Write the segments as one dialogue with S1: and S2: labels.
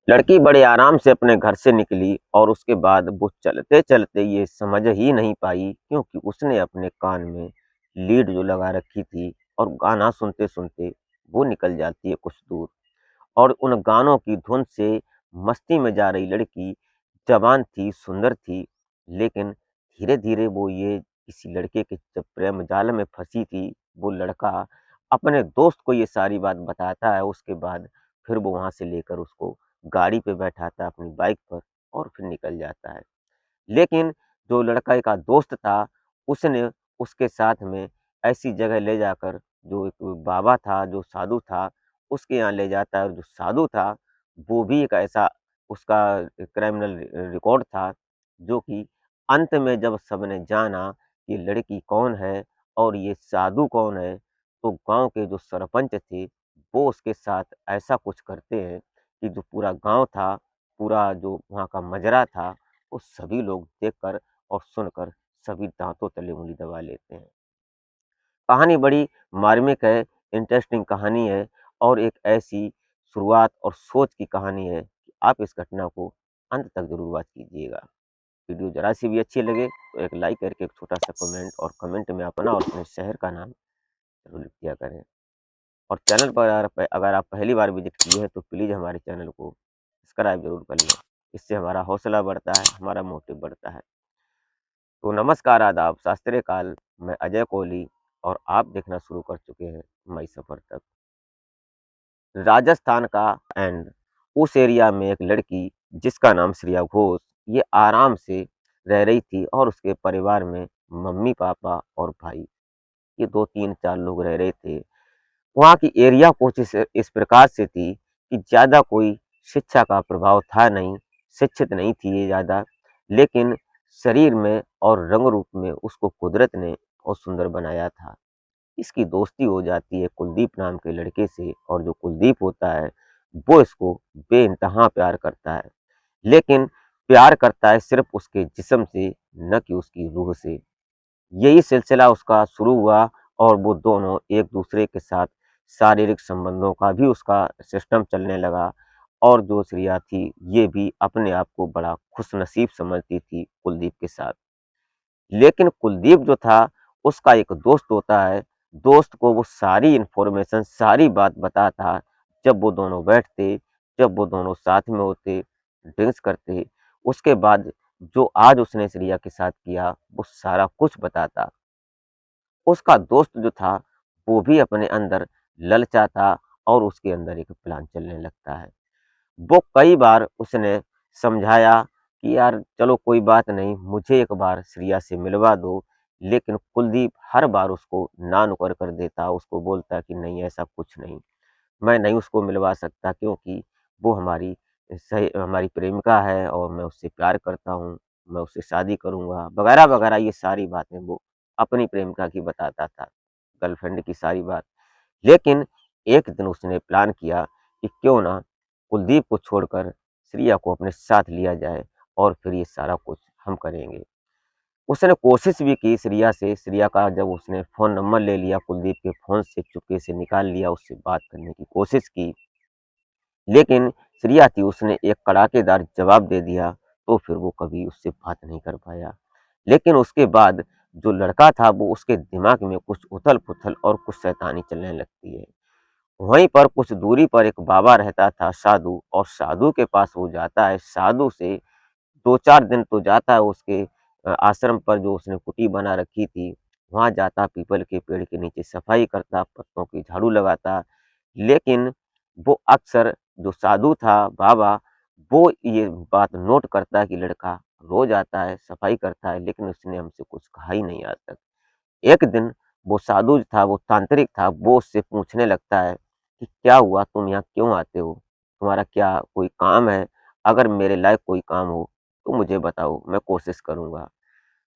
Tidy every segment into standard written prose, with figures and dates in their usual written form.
S1: लड़की बड़े आराम से अपने घर से निकली और उसके बाद वो चलते-चलते ये समझ ही नहीं पाई क्योंकि उसने अपने कान में लीड जो लगा रखी थी और गाना सुनते-सुनते वो निकल जाती है कुछ दूर और उन गानों की धुन से मस्ती में जा रही लड़की जवान थी, सुंदर थी, लेकिन धीरे-धीरे वो ये किसी लड़के के जब प्रेम जाल में फँसी थी, वो लड़का अपने दोस्त को ये सारी बात बताता है, उसके बाद फिर वो वहाँ से लेकर उसको गाड़ी पे बैठाता है अपनी बाइक पर और फिर निकल जाता है। लेकिन जो लड़का का दोस्त था, उसने उसके साथ में ऐसी जगह ले जाकर जो एक बाबा था, जो साधु था, उसके यहाँ ले जाता है और जो साधु था, वो भी एक ऐसा उसका क्रिमिनल रिकॉर्ड था, जो कि अंत में जब सबने जाना कि लड़की कौन है और ये साधु कौन है, तो गाँव के जो सरपंच थे, वो उसके साथ ऐसा कुछ करते हैं कि जो पूरा गाँव था, पूरा जो वहाँ का मजरा था, वो सभी लोग देखकर और सुनकर सभी दाँतों तले उँगली दबा लेते हैं। कहानी बड़ी मार्मिक है, इंटरेस्टिंग कहानी है और एक ऐसी शुरुआत और सोच की कहानी है कि आप इस घटना को अंत तक ज़रूर वॉच कीजिएगा। वीडियो ज़रा-सी भी अच्छी लगे तो एक लाइक करके एक छोटा-सा कमेंट और कमेंट में अपना और अपने शहर का नाम ज़रूर लिख दिया करें। और चैनल पर अगर आप पहली बार विज़िट किए हैं तो प्लीज़ हमारे चैनल को सब्सक्राइब ज़रूर कर लें। इससे हमारा हौसला बढ़ता है, हमारा मोटिव बढ़ता है। तो नमस्कार, आदाब, सत श्री अकाल। मैं अजय कोहली और आप देखना शुरू कर चुके हैं मई सफ़र तक। राजस्थान का एंड उस एरिया में एक लड़की जिसका नाम श्रेया घोष, ये आराम से रह रही थी और उसके परिवार में मम्मी-पापा और भाई, ये 2, 3, 4 लोग रह रहे थे। वहाँ की एरिया कुछ इस प्रकार से थी कि ज़्यादा कोई शिक्षा का प्रभाव था नहीं, शिक्षित नहीं थी ये ज़्यादा, लेकिन शरीर में और रंग रूप में उसको कुदरत ने बहुत सुंदर बनाया था। इसकी दोस्ती हो जाती है कुलदीप नाम के लड़के से और जो कुलदीप होता है, वो इसको बेइंतहा प्यार करता है। लेकिन प्यार करता है सिर्फ़ उसके जिस्म से, न कि उसकी रूह से। यही सिलसिला उसका शुरू हुआ और वो दोनों एक-दूसरे के साथ शारीरिक संबंधों का भी उसका सिस्टम चलने लगा और जो श्रेया थी, ये भी अपने आप को बड़ा खुशनसीब समझती थी कुलदीप के साथ। लेकिन कुलदीप जो था, उसका एक दोस्त होता है, दोस्त को वो सारी इन्फॉर्मेशन, सारी बात बताता, जब वो दोनों बैठते, जब वो दोनों साथ में होते, ड्रिंक्स करते, उसके बाद जो आज उसने श्रेया के साथ किया, वो सारा कुछ बताता। उसका दोस्त जो था, वो भी अपने अंदर ललचाता और उसके अंदर एक प्लान चलने लगता है। वो कई बार उसने समझाया कि यार चलो कोई बात नहीं, मुझे एक बार श्रेया से मिलवा दो, लेकिन कुलदीप हर बार उसको ना नुकर कर देता, उसको बोलता कि नहीं ऐसा कुछ नहीं, मैं नहीं उसको मिलवा सकता क्योंकि वो हमारी प्रेमिका है और मैं उससे प्यार करता हूँ, मैं उससे शादी करूँगा, वगैरह-वगैरह ये सारी बातें वो अपनी प्रेमिका की बताता था, गर्लफ्रेंड की सारी बात। लेकिन एक दिन उसने प्लान किया कि क्यों ना कुलदीप को छोड़कर श्रेया को अपने साथ लिया जाए और फिर ये सारा कुछ हम करेंगे। उसने कोशिश भी की श्रेया से, श्रेया का जब उसने फ़ोन नंबर ले लिया कुलदीप के फ़ोन से चुपके से निकाल लिया, उससे बात करने की कोशिश की, लेकिन श्रेया थी उसने एक कड़ाकेदार जवाब दे दिया, तो फिर वो कभी उससे बात नहीं कर पाया। लेकिन उसके बाद जो लड़का था वो उसके दिमाग में कुछ उथल-पुथल और कुछ शैतानी चलने लगती है। वहीं पर कुछ दूरी पर एक बाबा रहता था साधु और साधु के पास वो जाता है, साधु से 2-4 दिन तो जाता है उसके आश्रम पर जो उसने कुटी बना रखी थी, वहाँ जाता पीपल के पेड़ के नीचे सफाई करता, पत्तों की झाड़ू लगाता। लेकिन वो अक्सर जो साधु था बाबा, वो ये बात नोट करता कि लड़का रोज़ आता है, सफाई करता है, लेकिन उसने हमसे कुछ कहा ही नहीं आज तक। एक दिन वो साधु जो था, वो तांत्रिक था, वो उससे पूछने लगता है कि क्या हुआ? तुम यहाँ क्यों आते हो? तुम्हारा क्या कोई काम है? अगर मेरे लायक कोई काम हो, तो मुझे बताओ, मैं कोशिश करूँगा।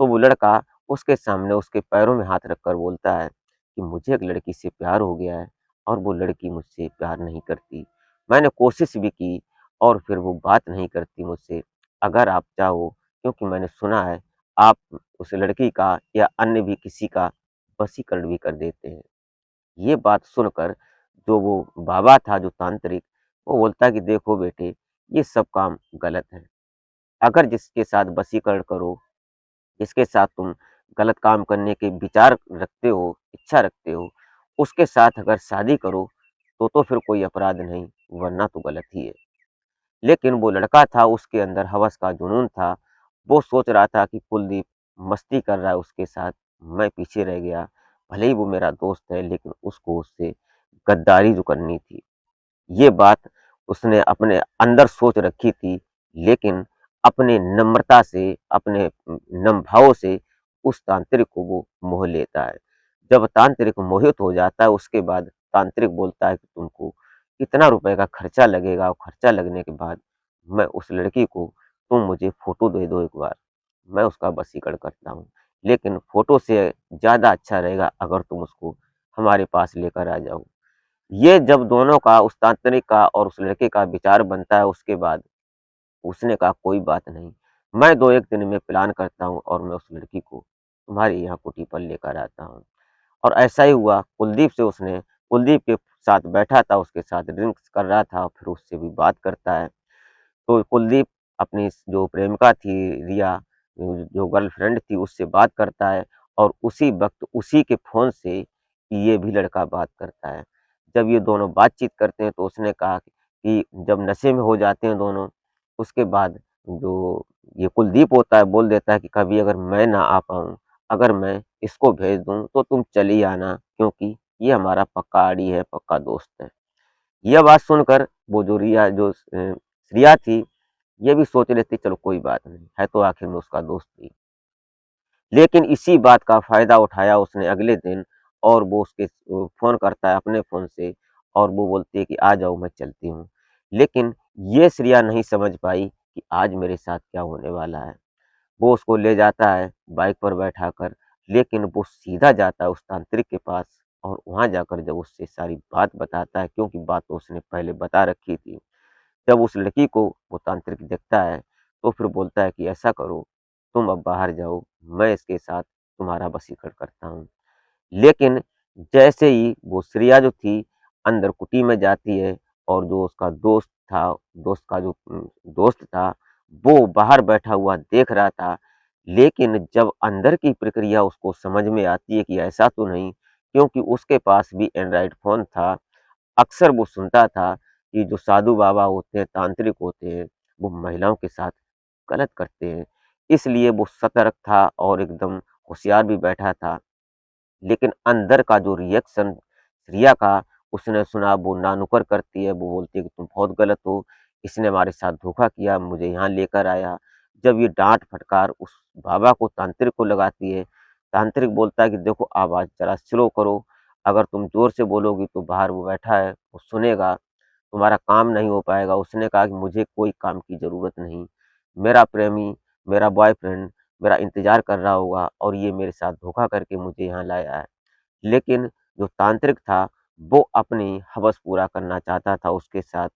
S1: तो वो लड़का उसके सामने उसके पैरों में हाथ रखकर बोलता है कि मुझे एक लड़की से प्यार हो गया है और वो लड़की मुझसे प्यार नहीं करती। मैंने कोशिश भी की और फिर वो बात नहीं करती मुझसे। अगर आप चाहो क्योंकि मैंने सुना है आप उस लड़की का या अन्य भी किसी का वशीकरण भी कर देते हैं। ये बात सुनकर जो वो बाबा था जो तांत्रिक, वो बोलता है कि देखो बेटे, ये सब काम गलत है। अगर जिसके साथ वशीकरण करो, जिसके साथ तुम गलत काम करने के विचार रखते हो, इच्छा रखते हो, उसके साथ अगर शादी करो, तो फिर कोई अपराध नहीं, वरना तो गलत ही है। लेकिन वो लड़का था, उसके अंदर हवस का जुनून था, वो सोच रहा था कि कुलदीप मस्ती कर रहा है उसके साथ, मैं पीछे रह गया। भले ही वो मेरा दोस्त है, लेकिन उसको उससे गद्दारी जो करनी थी, ये बात उसने अपने अंदर सोच रखी थी, लेकिन अपने नम्रता से, अपने नम भाव से उस तांत्रिक को वो मोह लेता है। जब तांत्रिक मोहित हो जाता है, उसके बाद तांत्रिक बोलता है कि तुमको इतना रुपए का खर्चा लगेगा और खर्चा लगने के बाद मैं उस लड़की को, तुम मुझे फ़ोटो दे दो एक बार, मैं उसका वशीकरण करता हूँ। लेकिन फ़ोटो से ज़्यादा अच्छा रहेगा अगर तुम उसको हमारे पास लेकर आ जाओ। ये जब दोनों का, उस तांत्रिक का और उस लड़के का विचार बनता है, उसके बाद उसने कहा कोई बात नहीं, मैं 2-1 दिन में प्लान करता हूँ और मैं उस लड़की को तुम्हारे यहाँ कुटी पर लेकर आता हूँ। और ऐसा ही हुआ, कुलदीप से उसने, कुलदीप के साथ बैठा था, उसके साथ ड्रिंक्स कर रहा था, फिर उससे भी बात करता है। तो कुलदीप अपनी जो प्रेमिका थी रिया, जो गर्लफ्रेंड थी, उससे बात करता है और उसी वक़्त उसी के फ़ोन से ये भी लड़का बात करता है। जब ये दोनों बातचीत करते हैं तो उसने कहा कि जब नशे में हो जाते हैं दोनों, उसके बाद जो ये कुलदीप होता है बोल देता है कि कभी अगर मैं ना आ पाऊँ, अगर मैं इसको भेज दूँ तो तुम चली आना, क्योंकि ये हमारा पक्का आड़ी है, पक्का दोस्त है। यह बात सुनकर वो जो रिया थी, ये भी सोच रही थी चलो कोई बात नहीं, है तो आखिर में उसका दोस्त ही। लेकिन इसी बात का फ़ायदा उठाया उसने अगले दिन, और वो उसके फ़ोन करता है अपने फ़ोन से और वो बोलती है कि आ जाओ मैं चलती हूँ। लेकिन ये श्रेया नहीं समझ पाई कि आज मेरे साथ क्या होने वाला है। वो उसको ले जाता है बाइक पर बैठाकर, लेकिन वो सीधा जाता है उस तांत्रिक के पास और वहाँ जाकर जब उससे सारी बात बताता है, क्योंकि बात तो उसने पहले बता रखी थी। जब उस लड़की को वो तांत्रिक देखता है, तो फिर बोलता है कि ऐसा करो, तुम अब बाहर जाओ, मैं इसके साथ तुम्हारा वशीकरण करता हूँ। लेकिन जैसे ही वो श्रेया जो थी अंदर कुटी में जाती है और जो उसका दोस्त था, दोस्त का जो दोस्त था, वो बाहर बैठा हुआ देख रहा था। लेकिन जब अंदर की प्रक्रिया उसको समझ में आती है कि ऐसा तो नहीं, क्योंकि उसके पास भी एंड्रॉइड फ़ोन था। अक्सर वो सुनता था कि जो साधु बाबा होते हैं, तांत्रिक होते हैं, वो महिलाओं के साथ गलत करते हैं। इसलिए वो सतर्क था और एकदम होशियार भी बैठा था। लेकिन अंदर का जो रिएक्शन रिया का, उसने सुना, वो ना-नुकर करती है, वो बोलती है कि तुम बहुत गलत हो, इसने हमारे साथ धोखा किया, मुझे यहाँ लेकर आया। जब ये डाँट-फटकार उस बाबा को, तांत्रिक को लगाती है, तांत्रिक बोलता है कि देखो आवाज़ ज़रा स्लो करो, अगर तुम ज़ोर से बोलोगी तो बाहर वो बैठा है, वो सुनेगा, तुम्हारा काम नहीं हो पाएगा। उसने कहा कि मुझे कोई काम की ज़रूरत नहीं, मेरा प्रेमी, मेरा बॉयफ्रेंड मेरा इंतज़ार कर रहा होगा और ये मेरे साथ धोखा करके मुझे यहाँ लाया है। लेकिन जो तांत्रिक था, वो अपनी हवस पूरा करना चाहता था उसके साथ,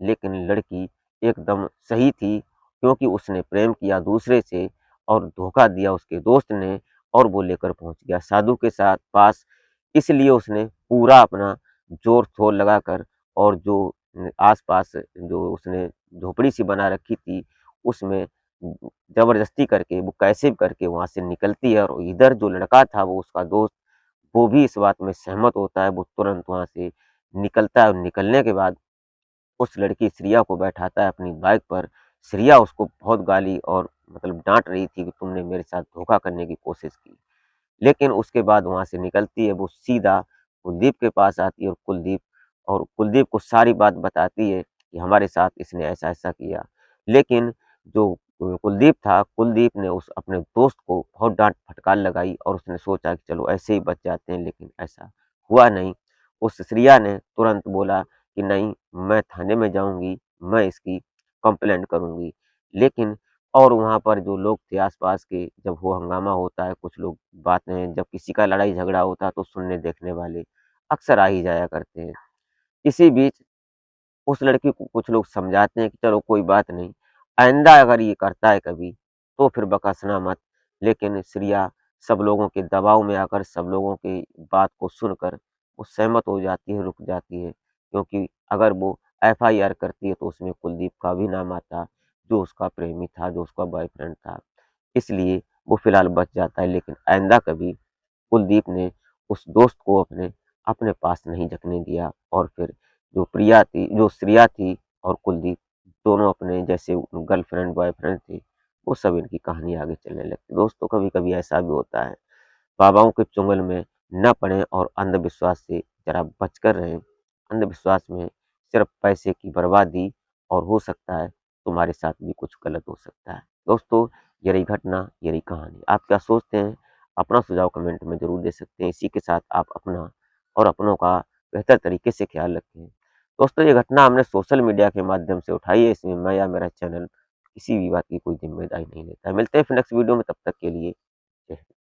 S1: लेकिन लड़की एकदम सही थी, क्योंकि उसने प्रेम किया दूसरे से और धोखा दिया उसके दोस्त ने और वो लेकर पहुँच गया साधु के साथ पास। इसलिए उसने पूरा अपना ज़ोर-शोर लगाकर और जो आस-पास जो उसने झोपड़ी-सी बना रखी थी, उसमें ज़बरदस्ती करके, वो कैसे भी करके वहाँ से निकलती है और इधर जो लड़का था, वो उसका दोस्त, वो भी इस बात में सहमत होता है, वो तुरंत वहाँ से निकलता है और निकलने के बाद उस लड़की श्रिया को बैठाता है अपनी बाइक पर। श्रिया उसको बहुत गाली और मतलब डाँट रही थी कि तुमने मेरे साथ धोखा करने की कोशिश की। लेकिन उसके बाद वहाँ से निकलती है, वो सीधा कुलदीप के पास आती है और कुलदीप को सारी बात बताती है कि हमारे साथ इसने ऐसा-ऐसा किया। लेकिन जो कुलदीप था, कुलदीप ने उस अपने दोस्त को बहुत डाँट-फटकार लगाई और उसने सोचा कि चलो ऐसे ही बच जाते हैं, लेकिन ऐसा हुआ नहीं। उस श्रिया ने तुरंत बोला कि नहीं, मैं थाने में जाऊँगी, मैं इसकी कंप्लेंट करूँगी। लेकिन और वहाँ पर जो लोग थे आस-पास के, जब वो हंगामा होता है, कुछ लोग बातें, जब किसी का लड़ाई-झगड़ा होता है तो सुनने-देखने वाले अक्सर आ ही जाया करते हैं। इसी बीच उस लड़की को कुछ लोग समझाते हैं कि चलो कोई बात नहीं, आइंदा अगर ये करता है कभी, तो फिर बकसना मत। लेकिन श्रिया सब लोगों के दबाव में आकर, सब लोगों की बात को सुनकर वो सहमत हो जाती है, रुक जाती है। क्योंकि अगर वो एफआईआर करती है तो उसमें कुलदीप का भी नाम आता, जो उसका प्रेमी था, जो उसका बॉयफ्रेंड था। इसलिए वो फिलहाल बच जाता है, लेकिन आइंदा कभी कुलदीप ने उस दोस्त को अपने अपने पास नहीं झकने दिया और फिर जो श्रेया थी और कुलदीप दोनों अपने जैसे गर्लफ्रेंड बॉयफ्रेंड थे, वो सब इनकी कहानी आगे चलने लगती। दोस्तों कभी-कभी ऐसा भी होता है, बाबाओं के चुंगल में न पड़ें और अंधविश्वास से ज़रा बचकर रहें। अंधविश्वास में सिर्फ पैसे की बर्बादी और हो सकता है तुम्हारे साथ भी कुछ गलत हो सकता है। दोस्तों, ये रही घटना, ये रही कहानी। आप क्या सोचते हैं? अपना सुझाव कमेंट में ज़रूर दे सकते हैं। इसी के साथ आप अपना और अपनों का बेहतर तरीके से ख्याल रखें। दोस्तों, ये घटना हमने सोशल मीडिया के माध्यम से उठाई है, इसमें मैं या मेरा चैनल किसी भी बात की कोई ज़िम्मेदारी नहीं लेता है। मिलते हैं फिर नेक्स्ट वीडियो में, तब तक के लिए जय हिंद।